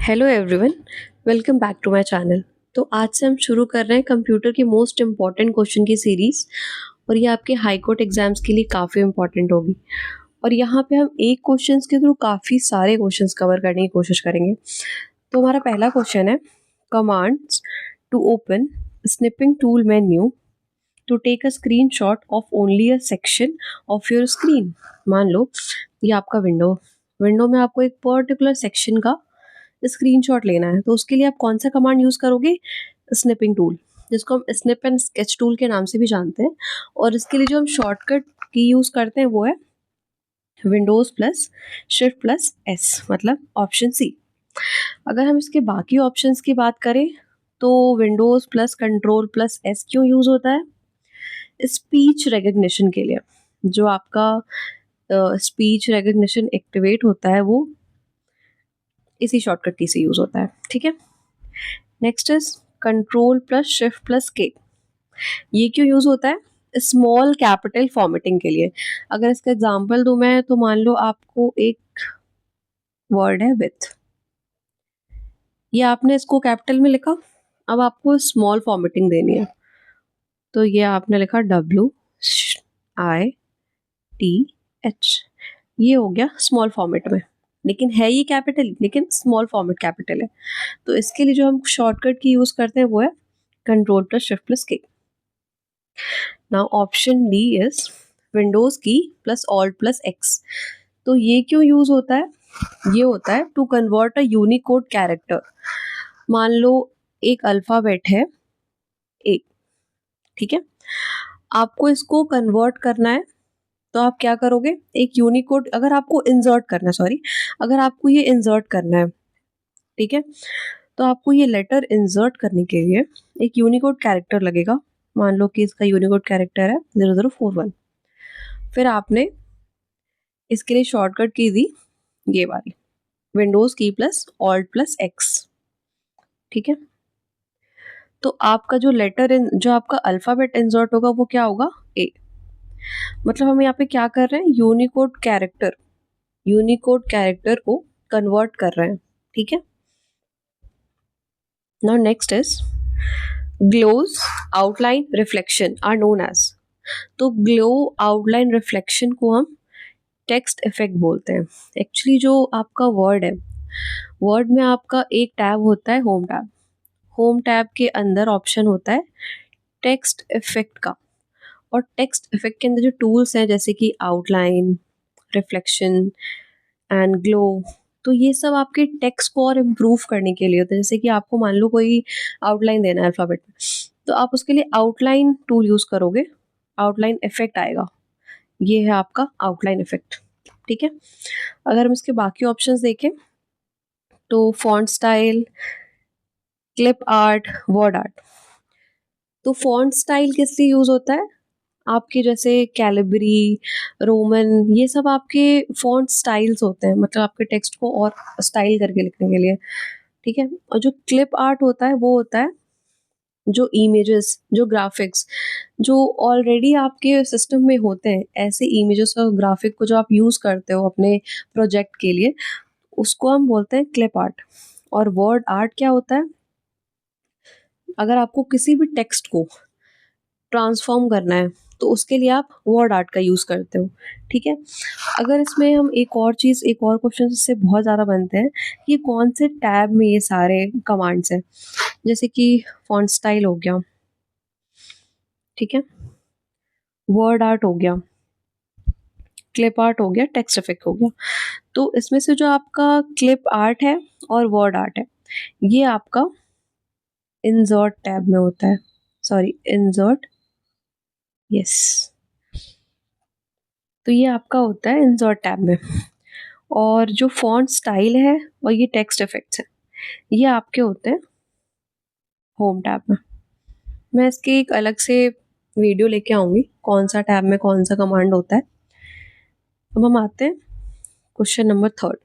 Hello everyone, welcome back to my channel. तो आज से हम शुरू कर रहे हैं कंप्यूटर की मोस्ट इम्पॉर्टेंट क्वेश्चन की सीरीज। और ये आपके हाई कोर्ट एग्जाम्स के लिए काफ़ी इम्पॉर्टेंट होगी। और यहाँ पे हम एक क्वेश्चंस के थ्रू काफ़ी सारे क्वेश्चंस कवर करने की कोशिश करेंगे। तो हमारा पहला क्वेश्चन है, commands to open snipping tool menu to take a screenshot of only a section of your screen. मान लो ये आपका विंडो विंडो में आपको एक पर्टिकुलर सेक्शन का स्क्रीनशॉट लेना है, तो उसके लिए आप कौन सा कमांड यूज करोगे? स्निपिंग टूल, जिसको हम स्निप एंड स्केच टूल के नाम से भी जानते हैं। और इसके लिए जो हम शॉर्टकट की यूज करते हैं वो है Windows plus shift plus S, मतलब ऑप्शन सी। अगर हम इसके बाकी ऑप्शंस की बात करें तो Windows plus control plus S क्यों यूज होता है? स्पीच रिकग्निशन के लिए। जो आपका स्पीच रिकग्निशन एक्टिवेट होता है वो इसी शॉर्टकट की से यूज होता है। ठीक है, next is control plus shift plus के। ये क्यों यूज होता है? स्मॉल कैपिटल फॉर्मेटिंग के लिए। अगर इसका एग्जांपल दूं मैं, तो मान लो आपको एक वर्ड है विथ, ये आपने इसको कैपिटल में लिखा, अब आपको स्मॉल फॉर्मेटिंग देनी है, तो ये आपने लिखा WITH, ये हो गया स्मॉल फॉर्मेट में, लेकिन है ये कैपिटल, लेकिन स्मॉल फॉर्मेट कैपिटल है। तो इसके लिए जो हम शॉर्टकट की यूज करते हैं वो है control plus shift plus K. Now option D is Windows key plus alt plus X. तो ये क्यों यूज होता है? ये होता है to convert a Unicode character. मान लो एक अल्फाबेट है ए, ठीक है, आपको इसको कन्वर्ट करना है, तो आप क्या करोगे? एक यूनिकोड, अगर आपको इंसर्ट करना है, सॉरी, अगर आपको ये इंसर्ट करना है, ठीक है, तो आपको ये लेटर इंसर्ट करने के लिए एक यूनिकोड कैरेक्टर लगेगा। मान लो कि इसका यूनिकोड कैरेक्टर है 0041। फिर आपने इसके लिए शॉर्टकट की दी ये वाली, Windows key plus alt plus x. ठीक है, तो आपका जो लेटर इन, जो आपका अल्फाबेट इंसर्ट होगा वो क्या होगा? ए। मतलब हम यहाँ पे क्या कर रहे हैं? यूनिकोड कैरेक्टर को कन्वर्ट कर रहे हैं। ठीक है, now next is glows outline reflection are known as. तो ग्लो आउटलाइन रिफ्लेक्शन को हम टेक्स्ट इफेक्ट बोलते हैं। एक्चुअली जो आपका वर्ड है, वर्ड में आपका एक टैब होता है होम टैब। होम टैब के अंदर ऑप्शन होता है टेक्स्ट इफेक्ट का। और टेक्स्ट इफेक्ट के अंदर जो टूल्स हैं जैसे कि आउटलाइन, रिफ्लेक्शन एंड ग्लो, तो ये सब आपके टेक्स्ट को और इम्प्रूव करने के लिए होता है। जैसे कि आपको मान लो कोई आउटलाइन देना है अल्फाबेट में, तो आप उसके लिए आउटलाइन टूल यूज करोगे, आउटलाइन इफेक्ट आएगा। ये है आपका आउटलाइन इफेक्ट। ठीक है, अगर हम इसके बाकी ऑप्शंस देखें तो font style, clip art, word art. तो फॉन्ट स्टाइल किस लिए यूज होता है? आपके जैसे कैलिबरी, रोमन, ये सब आपके फॉन्ट स्टाइल्स होते हैं, मतलब आपके टेक्स्ट को और स्टाइल करके लिखने के लिए। ठीक है, और जो क्लिप आर्ट होता है वो होता है जो इमेजेस, जो ग्राफिक्स जो ऑलरेडी आपके सिस्टम में होते हैं, ऐसे इमेजेस और ग्राफिक को जो आप यूज करते हो अपने प्रोजेक्ट के लिए, उसको हम बोलते हैं क्लिप आर्ट। और वर्ड आर्ट क्या होता है? अगर आपको किसी भी टेक्स्ट को ट्रांसफॉर्म करना है तो उसके लिए आप वर्ड आर्ट का यूज करते हो। ठीक है, अगर इसमें हम एक और चीज, एक और क्वेश्चन इससे बहुत ज्यादा बनते हैं कि कौन से टैब में ये सारे कमांड्स हैं। जैसे कि फॉन्ट स्टाइल हो गया, ठीक है, वर्ड आर्ट हो गया, क्लिप आर्ट हो गया, टेक्स्ट इफेक्ट हो गया। तो इसमें से जो आपका क्लिप आर्ट है और वर्ड आर्ट है, ये आपका इंसर्ट टैब में होता है। सॉरी, इंसर्ट, यस, तो ये आपका होता है इंसर्ट टैब में। और जो फॉन्ट स्टाइल है और ये टेक्स्ट इफेक्ट्स है, ये आपके होते हैं होम टैब में। मैं इसकी एक अलग से वीडियो लेके आऊंगी कौन सा टैब में कौन सा कमांड होता है। अब हम आते हैं question number third.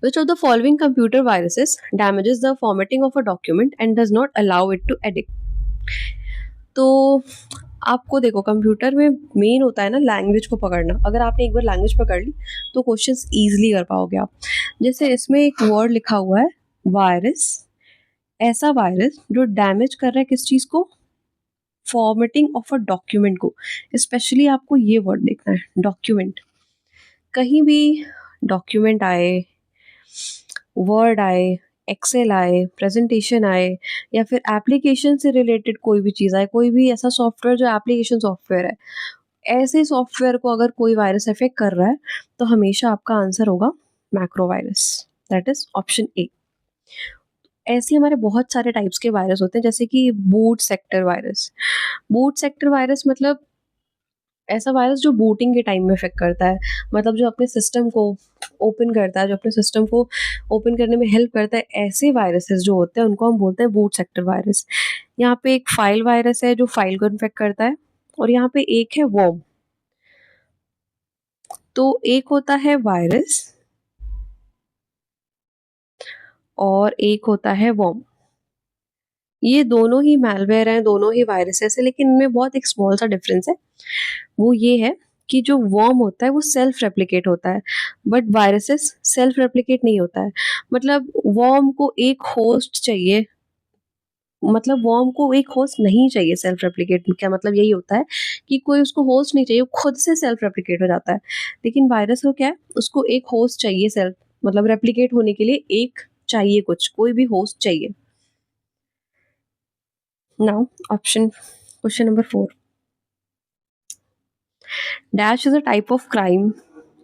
Which of the following computer viruses damages the formatting of a document and does not allow it to edit? तो आपको देखो कंप्यूटर में मेन होता है ना लैंग्वेज को पकड़ना। अगर आपने एक बार लैंग्वेज पकड़ ली तो क्वेश्चंस ईजिली कर पाओगे आप। जैसे इसमें एक वर्ड लिखा हुआ है वायरस, ऐसा वायरस जो डैमेज कर रहा है किस चीज़ को, फॉर्मेटिंग ऑफ अ डॉक्यूमेंट को। स्पेशली आपको ये वर्ड देखना है डॉक्यूमेंट। कहीं भी डॉक्यूमेंट आए, वर्ड आए, एक्सेल आए, प्रेजेंटेशन आए, या फिर एप्लीकेशन से रिलेटेड कोई भी चीज़ आए, कोई भी ऐसा सॉफ्टवेयर जो एप्लीकेशन सॉफ्टवेयर है, ऐसे सॉफ्टवेयर को अगर कोई वायरस अफेक्ट कर रहा है तो हमेशा आपका आंसर होगा मैक्रोवायरस, दैट इज ऑप्शन ए। ऐसे हमारे बहुत सारे टाइप्स के वायरस होते हैं, जैसे कि boot sector virus. Boot sector virus मतलब ऐसा वायरस जो बूटिंग के टाइम में इफेक्ट करता है, मतलब जो अपने सिस्टम को ओपन करता है, जो अपने सिस्टम को ओपन करने में हेल्प करता है, ऐसे वायरसेस जो होते हैं उनको हम बोलते हैं बूट सेक्टर वायरस। यहाँ पे एक फाइल वायरस है जो फाइल को इन्फेक्ट करता है, और यहाँ पे एक है वर्म। तो एक होता है वायरस और एक होता है वर्म। ये दोनों ही मैलवेयर हैं, दोनों ही वायरसेस है, लेकिन इनमें बहुत एक स्मॉल सा डिफरेंस है। वो ये है कि जो वर्म होता है वो सेल्फ रेप्लिकेट होता है, बट वायरसेस सेल्फ रेप्लिकेट नहीं होता है। मतलब वर्म को एक होस्ट चाहिए, मतलब वर्म को एक होस्ट नहीं चाहिए सेल्फ रेप्लिकेट। क्या मतलब यही होता है कि कोई उसको होस्ट नहीं चाहिए, वो खुद से सेल्फ रेप्लिकेट हो जाता है। लेकिन वायरस को क्या है, उसको एक होस्ट चाहिए सेल्फ, मतलब रेप्लिकेट होने के लिए एक चाहिए, कुछ कोई भी होस्ट चाहिए। Now option question number 4। Dash is a type of crime,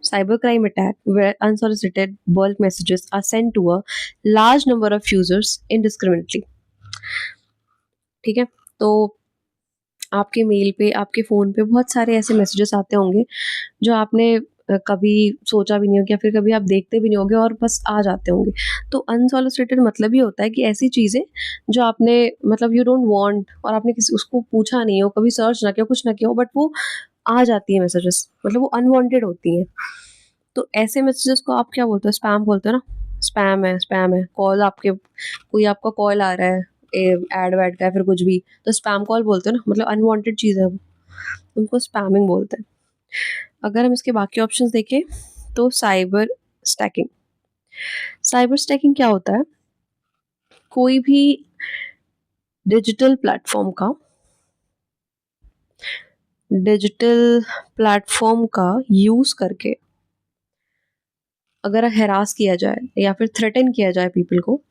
cybercrime attack, where unsolicited bulk messages are sent to a large number of users indiscriminately. ठीक है, तो आपके मेल पे, आपके फ़ोन पे बहुत सारे ऐसे मैसेजेस आते होंगे जो आपने कभी सोचा भी नहीं होगा, या फिर कभी आप देखते भी नहीं होंगे और बस आ जाते होंगे। तो अनसॉलिसिटेड मतलब ये होता है कि ऐसी चीज़ें जो आपने, मतलब यू डोंट वांट, और आपने किसी उसको पूछा नहीं हो, कभी सर्च ना किया हो, कुछ ना किया हो, बट वो आ जाती है मैसेजेस, मतलब वो अनवांटेड होती हैं। तो ऐसे मैसेजेस को आप क्या बोलते हो, स्पैम बोलते हो ना। स्पैम है, स्पैम है। कॉल आपके, कोई आपका कॉल आ रहा है एड वैड का या फिर कुछ भी, तो स्पैम कॉल बोलते हो ना, मतलब अनवांटेड चीज़ है वो, उनको स्पैमिंग बोलते हैं। अगर हम इसके बाकी ऑप्शंस देखें तो साइबर स्टैकिंग। साइबर स्टैकिंग क्या होता है, कोई भी डिजिटल प्लेटफॉर्म का डिजिटल प्लेटफॉर्म का यूज़ करके अगर हैरास किया जाए या फिर थ्रेटन किया जाए पीपल को,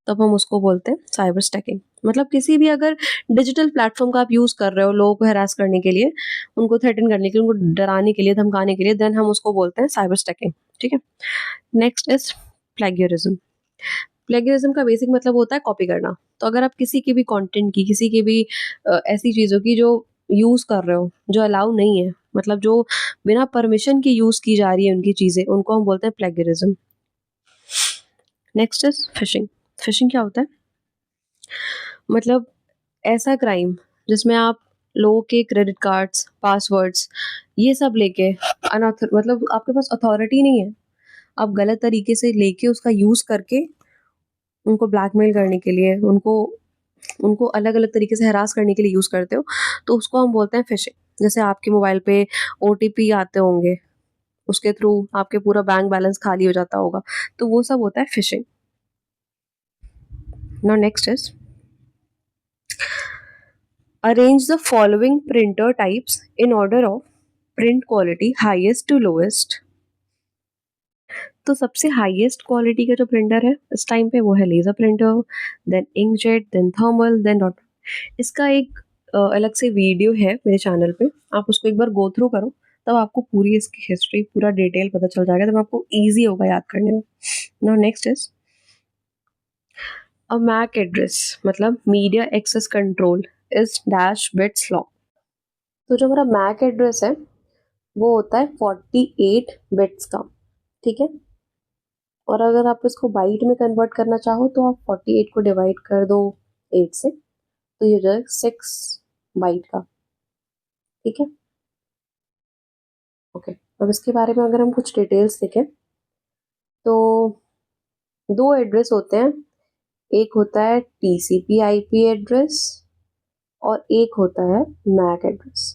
तब हम उसको बोलते हैं साइबर स्टैकिंग। मतलब किसी भी अगर डिजिटल प्लेटफॉर्म का आप यूज़ कर रहे हो लोगों को हैरास करने के लिए, उनको थ्रेटन करने के लिए, उनको डराने के लिए, धमकाने के लिए, देन हम उसको बोलते हैं साइबर स्टैकिंग। ठीक है। Next is plagiarism. प्लेगियरिज्म का बेसिक मतलब होता है कॉपी करना। तो अगर आप किसी की भी कंटेंट की, किसी की भी ऐसी चीज़ों की जो यूज़ कर रहे हो जो अलाउ नहीं है, मतलब जो बिना परमिशन के यूज़ की जा रही है उनकी चीज़ें, उनको हम बोलते हैं plagiarism. Next is fishing. Fishing क्या होता है, मतलब ऐसा क्राइम जिसमें आप लोगों के क्रेडिट कार्ड्स, पासवर्ड्स, ये सब लेके मतलब आपके पास अथॉरिटी नहीं है, आप गलत तरीके से लेके उसका यूज़ करके उनको ब्लैकमेल करने के लिए, उनको उनको अलग-अलग तरीके से हैरास करने के लिए यूज़ करते हो, तो उसको हम बोलते हैं फिशिंग। जैसे आपके मोबाइल पे ओटीपी आते होंगे, उसके थ्रू आपके पूरा बैंक बैलेंस खाली हो जाता होगा, तो वो सब होता है fishing. Now next is arrange the following printer types in order of print quality highest to lowest। तो सबसे हाईएस्ट क्वालिटी का जो प्रिंटर है इस टाइम पे वो है laser printer, then inkjet, then thermal, then dot. इसका एक अलग से वीडियो है मेरे चैनल पे, आप उसको एक बार गो थ्रू करो, तब आपको पूरी इसकी हिस्ट्री, पूरा डिटेल पता चल जाएगा, तब आपको ईज़ी होगा याद करने में। Now next is a MAC address, मतलब media access control is dash bits long. तो जो हमारा मैक एड्रेस है वो होता है 48 बिट्स का। ठीक है। और अगर आप इसको बाइट में कन्वर्ट करना चाहो तो आप 48 को डिवाइड कर दो 8 से, तो ये हो जाएगा 6 बाइट का। ठीक है। ओके। अब इसके बारे में अगर हम कुछ डिटेल्स देखें तो दो एड्रेस होते हैं, एक होता है टीसीपी आईपी एड्रेस और एक होता है मैक एड्रेस।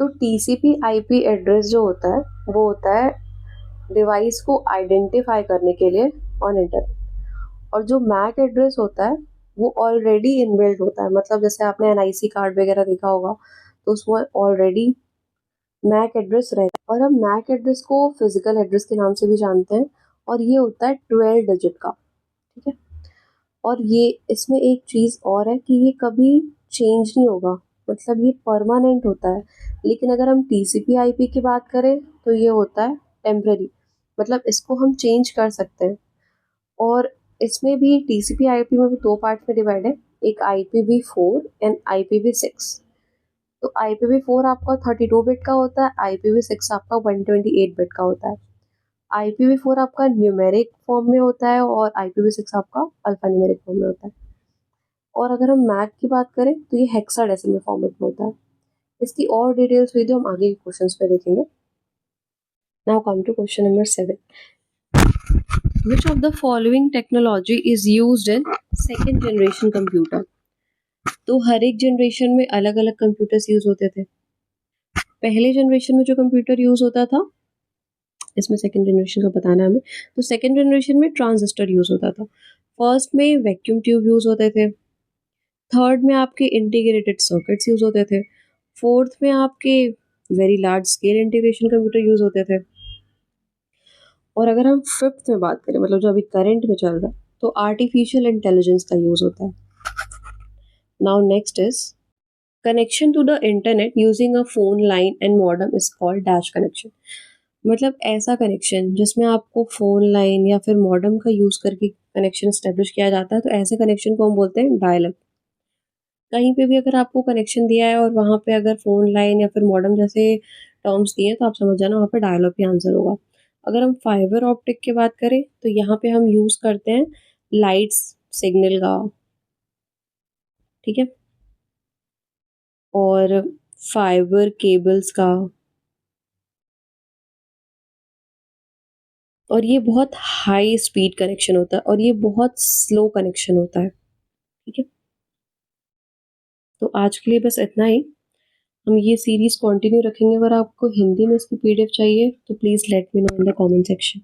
तो टीसीपी आईपी एड्रेस जो होता है वो होता है डिवाइस को आइडेंटिफाई करने के लिए ऑन इंटरनेट, और जो मैक एड्रेस होता है वो ऑलरेडी इनबिल्ट होता है। मतलब जैसे आपने एनआईसी कार्ड वगैरह देखा होगा तो उसमें ऑलरेडी मैक एड्रेस रहता है, और हम मैक एड्रेस को फिजिकल एड्रेस के नाम से भी जानते हैं, और ये होता है 12 डिजिट का। ठीक है, और ये इसमें एक चीज़ और है कि ये कभी चेंज नहीं होगा, मतलब ये परमानेंट होता है। लेकिन अगर हम टीसीपी आईपी की बात करें तो ये होता है टेम्पररी, मतलब इसको हम चेंज कर सकते हैं। और इसमें भी टीसीपी आईपी में भी दो पार्ट में डिवाइड है, एक IPv4 एंड IPv6। तो IPv4 आपका 32 बिट का होता है, IPv6 आपका 128 बिट का होता है। IPv4 आपका न्यूमेरिक फॉर्म में होता है और IPv6 आपका अल्फा न्यूमेरिक फॉर्म में होता है। और अगर हम मैक की बात करें तो ये हेक्साडेसिमल फॉर्मेट में होता है। इसकी और डिटेल्स वीडियो हम आगे के क्वेश्चंस पे देखेंगे। Now come to question number 7। Which of the following technology is used in second generation computer? तो हर एक जनरेशन में अलग अलग कंप्यूटर्स यूज होते थे। पहले जनरेशन में जो कंप्यूटर यूज होता था, इसमें सेकंड जनरेशन का बताना है हमें, तो सेकंड जनरेशन में ट्रांजिस्टर यूज होता था। फर्स्ट में वैक्यूम ट्यूब यूज होते थे। थर्ड में आपके इंटीग्रेटेड सर्किट्स यूज होते थे। फोर्थ में आपके very large scale integration computer use होते थे। और अगर हम फिफ्थ में बात करें, मतलब जो अभी करंट में चल रहा है, तो आर्टिफिशियल इंटेलिजेंस का यूज होता है। Now next is connection to the internet using a phone line and modem is called dash connection. मतलब ऐसा कनेक्शन जिसमें आपको फोन लाइन या फिर मॉडेम का यूज करके कनेक्शन स्टेब्लिश किया जाता है, तो ऐसे कनेक्शन को हम बोलते हैं डायल अप। कहीं पे भी अगर आपको कनेक्शन दिया है और वहाँ पे अगर फोन लाइन या फिर मॉडेम जैसे टर्म्स दिए हैं, तो आप समझ जाना वहाँ पे डायल अप ही आंसर होगा। अगर हम फाइबर ऑप्टिक की बात करें तो यहाँ पे हम यूज करते हैं लाइट्स सिग्नल का। ठीक है, और फाइबर केबल्स का, और ये बहुत हाई स्पीड कनेक्शन होता है और ये बहुत स्लो कनेक्शन होता है। ठीक है, तो आज के लिए बस इतना ही। हम ये सीरीज कंटिन्यू रखेंगे। अगर आपको हिंदी में इसकी PDF चाहिए तो please let me know in the comment section.